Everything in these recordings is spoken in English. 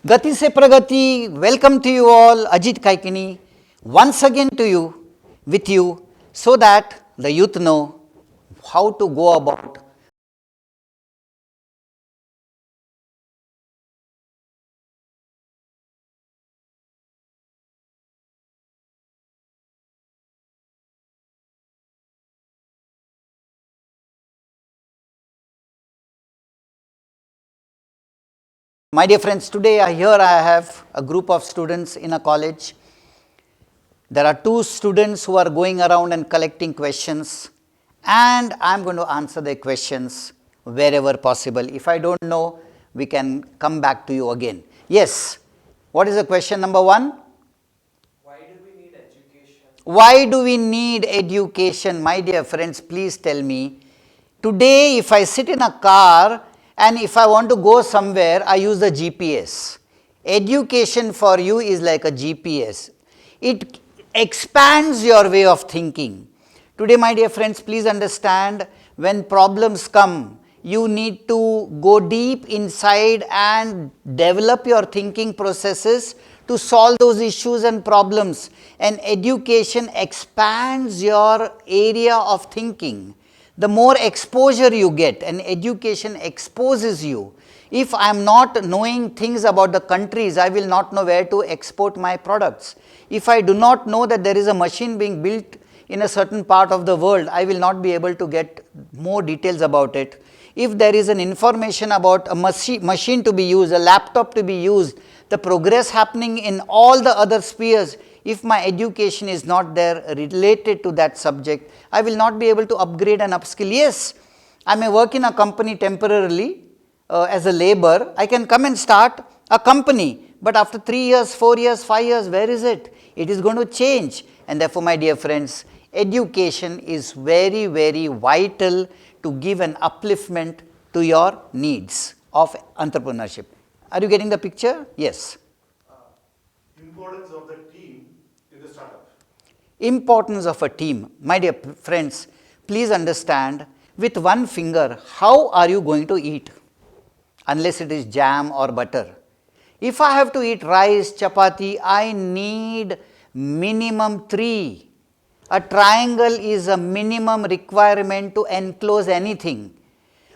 Gati se Pragati, welcome to you all, Ajit Kaikini, once again to you, with you, so that the youth know how to go about. My dear friends, today here I have a group of students in a college. There are two students who are going around and collecting questions, and I am going to answer their questions wherever possible. If I don't know, we can come back to you again. Yes, what is the question number one? Why do we need education? Why do we need education? My dear friends, please tell me. Today, if I sit in a car and if I want to go somewhere, I use the GPS. Education for you is like a GPS. It expands your way of thinking. Today, my dear friends, please understand, when problems come, you need to go deep inside and develop your thinking processes to solve those issues and problems. And education expands your area of thinking. The more exposure you get, and education exposes you. If I am not knowing things about the countries, I will not know where to export my products. If I do not know that there is a machine being built in a certain part of the world, I will not be able to get more details about it. If there is an information about a machine to be used, a laptop to be used, the progress happening in all the other spheres, if my education is not there related to that subject, I will not be able to upgrade and upskill. Yes, I may work in a company temporarily as a labor. I can come and start a company, but after 3 years, 4 years, 5 years, where is it? It is going to change. And therefore, my dear friends, education is very, very vital to give an upliftment to your needs of entrepreneurship. Are you getting the picture? Yes. Importance of the team in the startup. Importance of a team. My dear friends, please understand, with one finger, how are you going to eat? Unless it is jam or butter. If I have to eat rice, chapati, I need minimum 3. A triangle is a minimum requirement to enclose anything.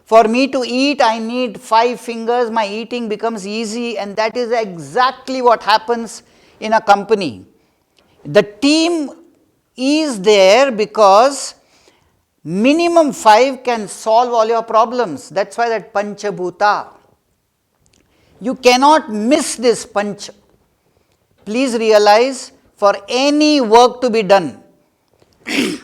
For me to eat, I need 5 fingers, my eating becomes easy, and that is exactly what happens in a company. The team is there because minimum 5 can solve all your problems. That's why that Panchabhuta. You cannot miss this Panch. Please realize, for any work to be done,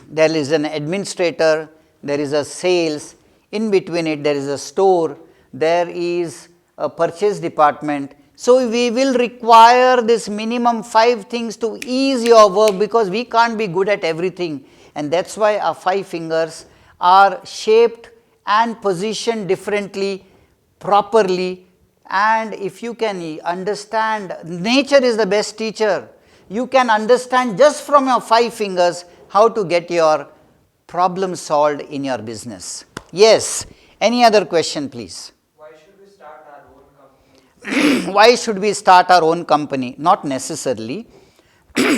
there is an administrator, there is a sales, in between it there is a store, there is a purchase department. So we will require this minimum 5 things to ease your work, because we can't be good at everything, and that's why our 5 fingers are shaped and positioned differently, properly. And if you can understand, nature is the best teacher. You can understand just from your 5 fingers how to get your problem solved in your business. Yes, any other question, please? Why should we start our own company? Why should we start our own company? Not necessarily,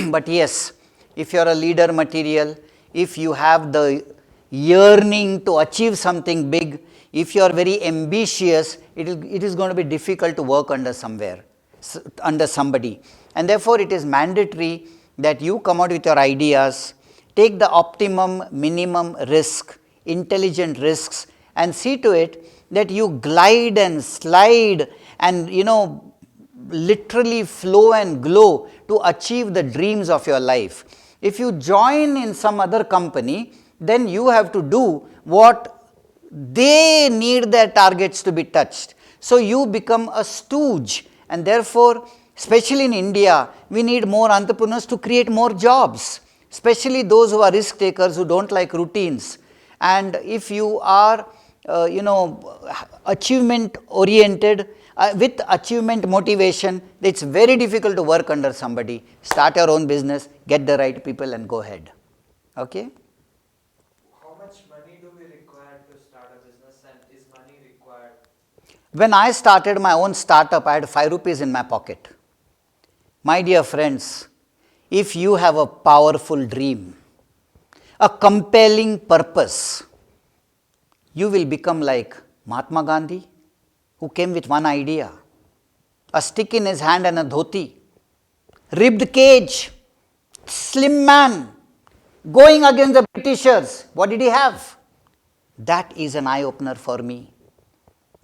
but yes, if you are a leader material, if you have the yearning to achieve something big, if you are very ambitious, it is going to be difficult to work under somebody. And therefore, it is mandatory that you come out with your ideas, take the optimum minimum risk, intelligent risks, and see to it that you glide and slide and literally flow and glow to achieve the dreams of your life. If you join in some other company, then you have to do what they need their targets to be touched. So you become a stooge, and therefore, especially in India, we need more entrepreneurs to create more jobs, especially those who are risk takers, who don't like routines. And if you are achievement oriented, with achievement motivation, it's very difficult to work under somebody. Start your own business, get the right people, and go ahead. Okay? How much money do we require to start a business, and is money required? When I started my own startup, I had 5 rupees in my pocket. My dear friends, if you have a powerful dream, a compelling purpose, you will become like Mahatma Gandhi, who came with one idea, a stick in his hand and a dhoti, ribbed cage, slim man, going against the Britishers. What did he have? That is an eye-opener for me.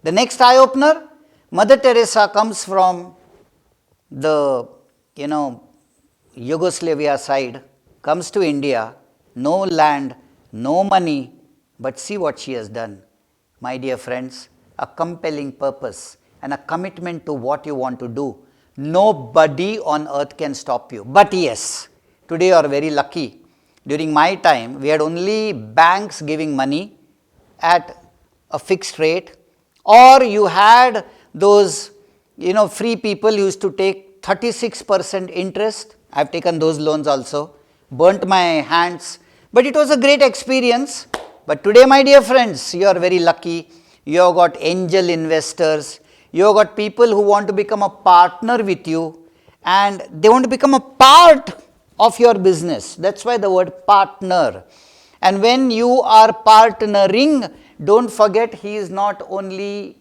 The next eye-opener, Mother Teresa comes from the, Yugoslavia side, comes to India, no land, no money, but see what she has done. My dear friends, a compelling purpose and a commitment to what you want to do. Nobody on earth can stop you. But yes, today you are very lucky. During my time, we had only banks giving money at a fixed rate, or you had those, free people used to take 36% interest. I have taken those loans also, burnt my hands, but it was a great experience. But today, my dear friends, you are very lucky. You have got angel investors, you have got people who want to become a partner with you, and they want to become a part of your business. That's why the word partner. And when you are partnering, don't forget he is not only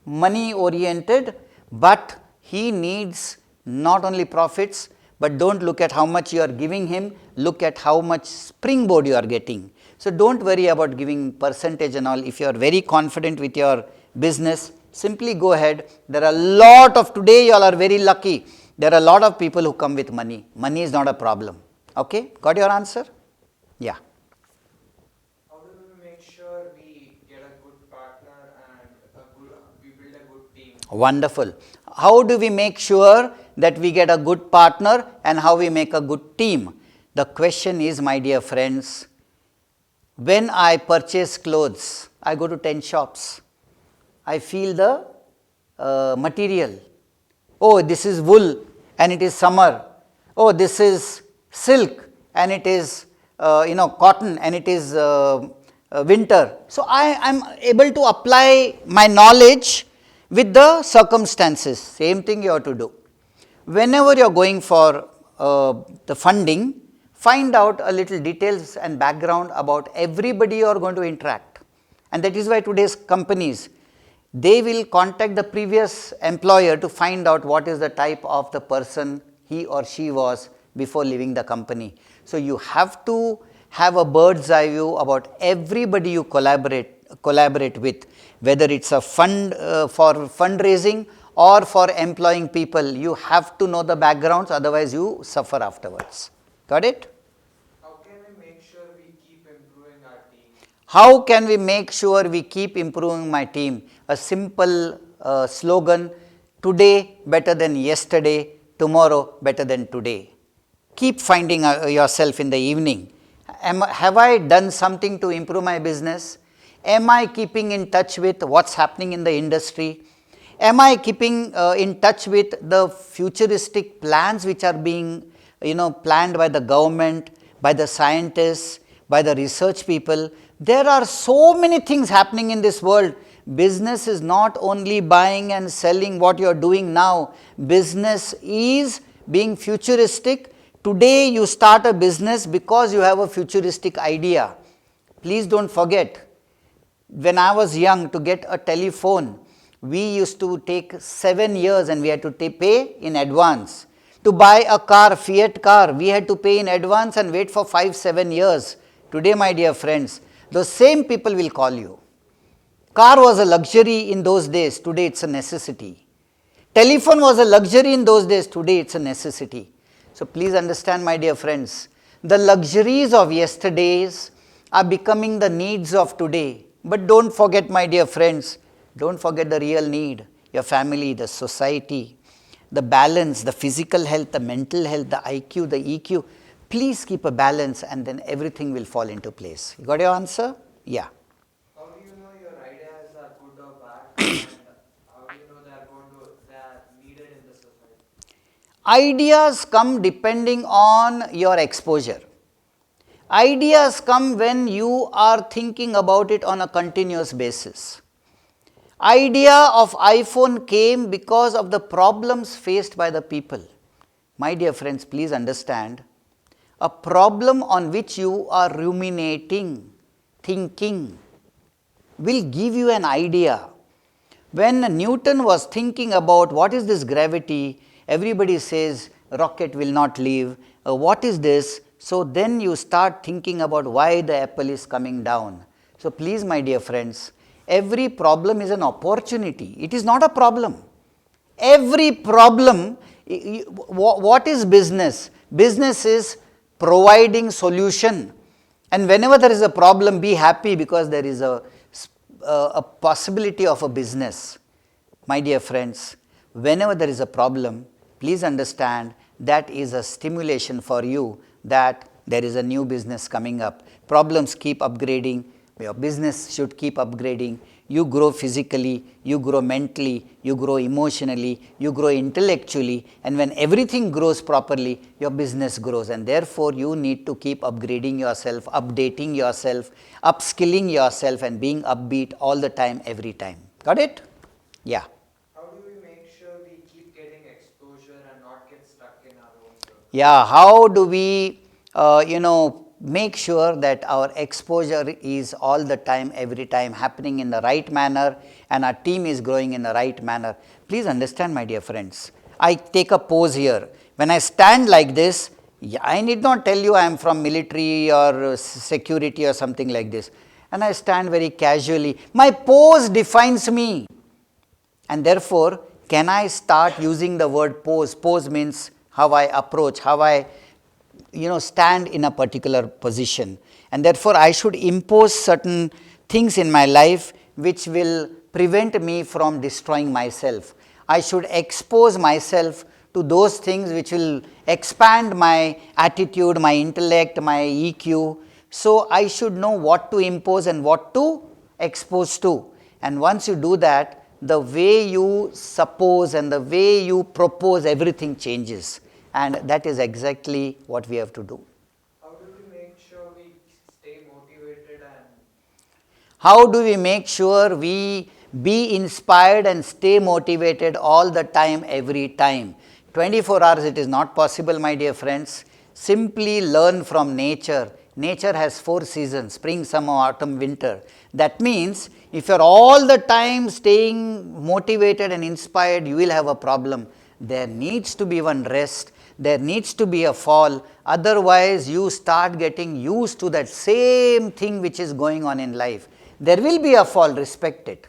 money oriented, but he needs not only profits, but don't look at how much you are giving him, look at how much springboard you are getting. So don't worry about giving percentage and all. If you are very confident with your business, simply go ahead. There are a lot of, today you all are very lucky, there are a lot of people who come with money. Money is not a problem. Okay, got your answer? Yeah. How do we make sure we get a good partner and we build a good team? Wonderful. How do we make sure that we get a good partner and how we make a good team? The question is, my dear friends, when I purchase clothes, I go to 10 shops. I feel the material. Oh, this is wool and it is summer. Oh, this is silk and it is cotton and it is winter. So I am able to apply my knowledge with the circumstances. Same thing you have to do. Whenever you are going for the funding, find out a little details and background about everybody you are going to interact. And that is why today's companies, they will contact the previous employer to find out what is the type of the person he or she was before leaving the company. So you have to have a bird's eye view about everybody you collaborate with, whether it's a fund for fundraising or for employing people. You have to know the backgrounds, otherwise you suffer afterwards. Got it? How can we make sure we keep improving our team? How can we make sure we keep improving my team? A simple slogan, today better than yesterday, tomorrow better than today. Keep finding yourself in the evening. Have I done something to improve my business? Am I keeping in touch with what's happening in the industry? Am I keeping in touch with the futuristic plans which are being planned by the government, by the scientists, by the research people? There are so many things happening in this world. Business is not only buying and selling what you are doing now. Business is being futuristic. Today you start a business because you have a futuristic idea. Please don't forget, when I was young, to get a telephone, we used to take 7 years and we had to pay in advance. To buy a car, Fiat car, we had to pay in advance and wait for 5-7 years. Today, my dear friends, those same people will call you. Car was a luxury in those days, today it's a necessity. Telephone was a luxury in those days, today it's a necessity. So please understand, my dear friends, the luxuries of yesterdays are becoming the needs of today. But don't forget, my dear friends, don't forget the real need, your family, the society, the balance, the physical health, the mental health, the IQ, the EQ. Please keep a balance and then everything will fall into place. You got your answer? Yeah. How do you know your ideas are good or bad? And how do you know they are needed in the society? Ideas come depending on your exposure. Ideas come when you are thinking about it on a continuous basis. Idea of iPhone came because of the problems faced by the people. My dear friends, please understand, a problem on which you are ruminating, thinking, will give you an idea. When Newton was thinking about what is this gravity, everybody says rocket will not leave. What is this? So then you start thinking about why the apple is coming down. So please, my dear friends, every problem is an opportunity. It is not a problem. Every problem, what is business? Business is providing solution. And whenever there is a problem, be happy because there is a possibility of a business. My dear friends, whenever there is a problem, please understand that is a stimulation for you that there is a new business coming up. Problems keep upgrading, your business should keep upgrading. You grow physically, you grow mentally, you grow emotionally, you grow intellectually, and when everything grows properly, your business grows, and therefore you need to keep upgrading yourself, updating yourself, upskilling yourself, and being upbeat all the time, every time. Got it? Yeah. How do we make sure we keep getting exposure and not get stuck in our own circle? Yeah, how do we, make sure that our exposure is all the time, every time happening in the right manner and our team is growing in the right manner. Please understand, my dear friends, I take a pose here. When I stand like this, I need not tell you I am from military or security or something like this. And I stand very casually. My pose defines me. And therefore, can I start using the word pose? Pose means how I approach, how I stand in a particular position, and therefore I should impose certain things in my life which will prevent me from destroying myself. I should expose myself to those things which will expand my attitude, my intellect, my EQ. So I should know what to impose and what to expose to. And once you do that, the way you suppose and the way you propose, everything changes. And that is exactly what we have to do. How do we make sure we stay motivated and How do we make sure we be inspired and stay motivated all the time, every time? 24 hours it is not possible, my dear friends. Simply learn from nature. Nature has 4 seasons, spring, summer, autumn, winter. That means if you are all the time staying motivated and inspired, you will have a problem. There needs to be one rest. There needs to be a fall, otherwise you start getting used to that same thing which is going on in life. There will be a fall, respect it,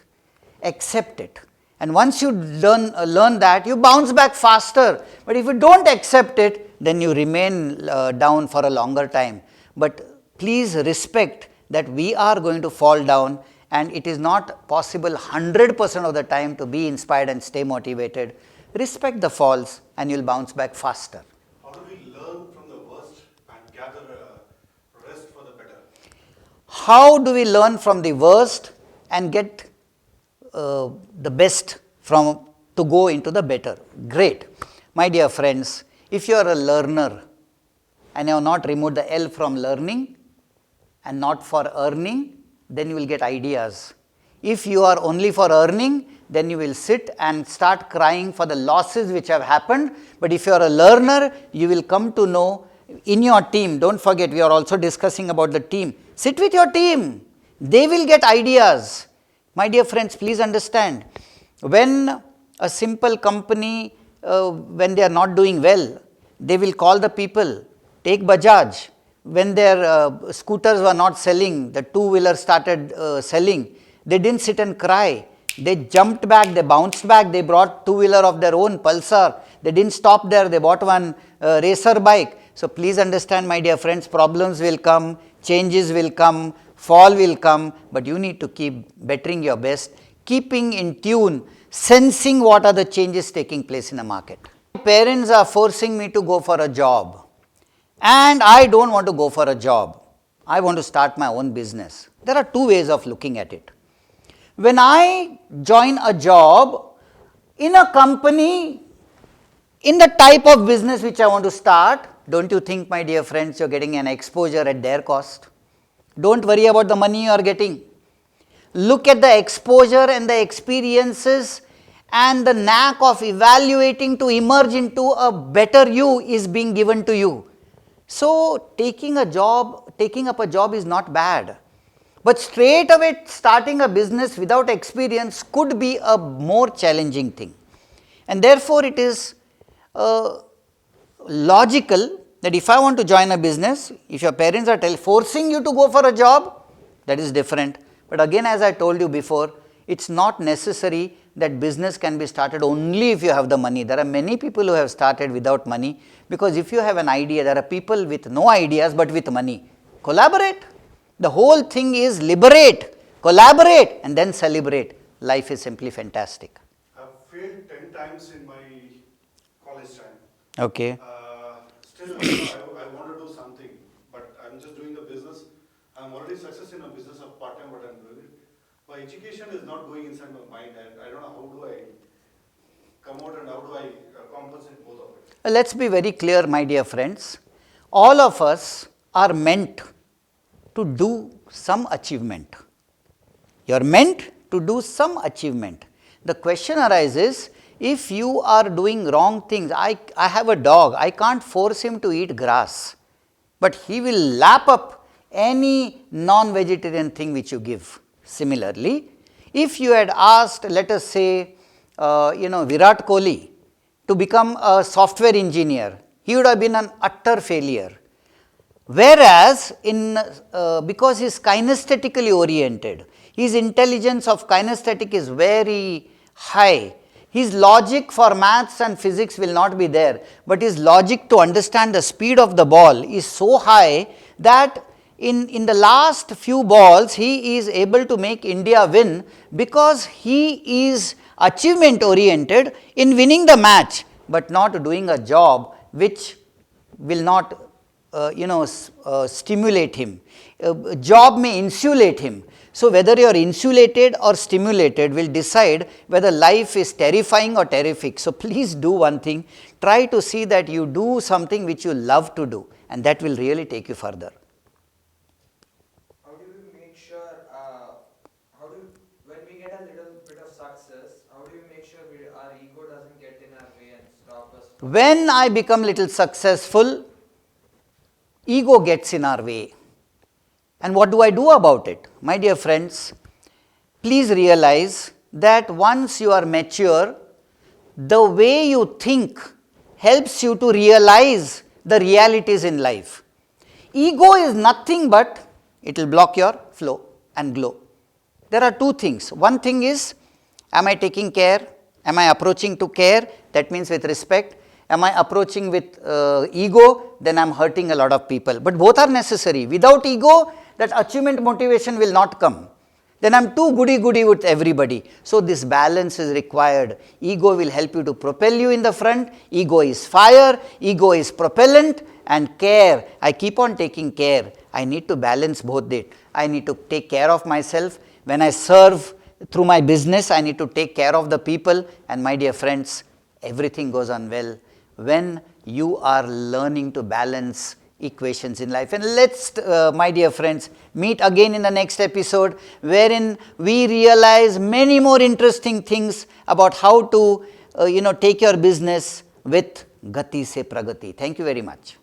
accept it, and once you learn that, you bounce back faster. But if you don't accept it, then you remain down for a longer time. But please respect that we are going to fall down, and it is not possible 100% of the time to be inspired and stay motivated. Respect the falls and you will bounce back faster. How do we learn from the worst and gather rest for the better? How do we learn from the worst and get the best to go into the better? Great. My dear friends, if you are a learner and you have not removed the L from learning and not for earning, then you will get ideas. If you are only for earning, then you will sit and start crying for the losses which have happened. But if you are a learner, you will come to know in your team. Don't forget, we are also discussing about the team. Sit with your team. They will get ideas. My dear friends, please understand. When a simple company, when they are not doing well, they will call the people. Take Bajaj. When their scooters were not selling, the two-wheeler started selling. They didn't sit and cry. They jumped back, they bounced back, they brought two-wheeler of their own, Pulsar. They didn't stop there, they bought one racer bike. So please understand, my dear friends, problems will come, changes will come, fall will come, but you need to keep bettering your best, keeping in tune, sensing what are the changes taking place in the market. Parents are forcing me to go for a job, and I don't want to go for a job. I want to start my own business. There are 2 ways of looking at it. When I join a job in a company, in the type of business which I want to start, don't you think, my dear friends, you are getting an exposure at their cost? Don't worry about the money you are getting. look at the exposure and the experiences and the knack of evaluating to emerge into a better you is being given to you. So, taking up a job is not bad, but straight away starting a business without experience could be a more challenging thing. And therefore, it is logical that if I want to join a business, if your parents are forcing you to go for a job, that is different. But again, as I told you before, it's not necessary that business can be started only if you have the money. There are many people who have started without money, because if you have an idea, there are people with no ideas but with money. Collaborate. The whole thing is liberate, collaborate and then celebrate. Life is simply fantastic. I've failed 10 times in my college time. Okay. Still, I want to do something, but I'm just doing the business. I'm already success in a business of part-time, but I'm doing it. My education is not going inside my mind, and I don't know how do I come out and how do I compensate both of it. Let's be very clear, my dear friends. All of us are meant to do some achievement. You are meant to do some achievement. The question arises, if you are doing wrong things, I have a dog, I can't force him to eat grass, but he will lap up any non-vegetarian thing which you give. Similarly, if you had asked, let us say, Virat Kohli to become a software engineer, he would have been an utter failure. Whereas, because he is kinesthetically oriented, his intelligence of kinesthetic is very high. His logic for maths and physics will not be there, but his logic to understand the speed of the ball is so high that in the last few balls he is able to make India win, because he is achievement oriented in winning the match, but not doing a job which will not stimulate him. Job may insulate him. So, whether you are insulated or stimulated will decide whether life is terrifying or terrific. So, please do one thing, try to see that you do something which you love to do, and that will really take you further. How do we make sure, when we get a little bit of success, how do we make sure our ego doesn't get in our way and stop us? When I become little successful, ego gets in our way. And what do I do about it? My dear friends, please realize that once you are mature, the way you think helps you to realize the realities in life. Ego is nothing but it will block your flow and glow. There are two things. One thing is, am I taking care? Am I approaching to care? That means with respect. Am I approaching with ego? Then I am hurting a lot of people. But both are necessary. Without ego, that achievement motivation will not come. Then I am too goody-goody with everybody. So, this balance is required. Ego will help you to propel you in the front. Ego is fire, ego is propellant, and care. I keep on taking care. I need to balance both it. I need to take care of myself. When I serve through my business, I need to take care of the people. And my dear friends, everything goes on well when you are learning to balance equations in life. And let's, my dear friends, meet again in the next episode, wherein we realize many more interesting things about how to take your business with Gati se Pragati. Thank you very much.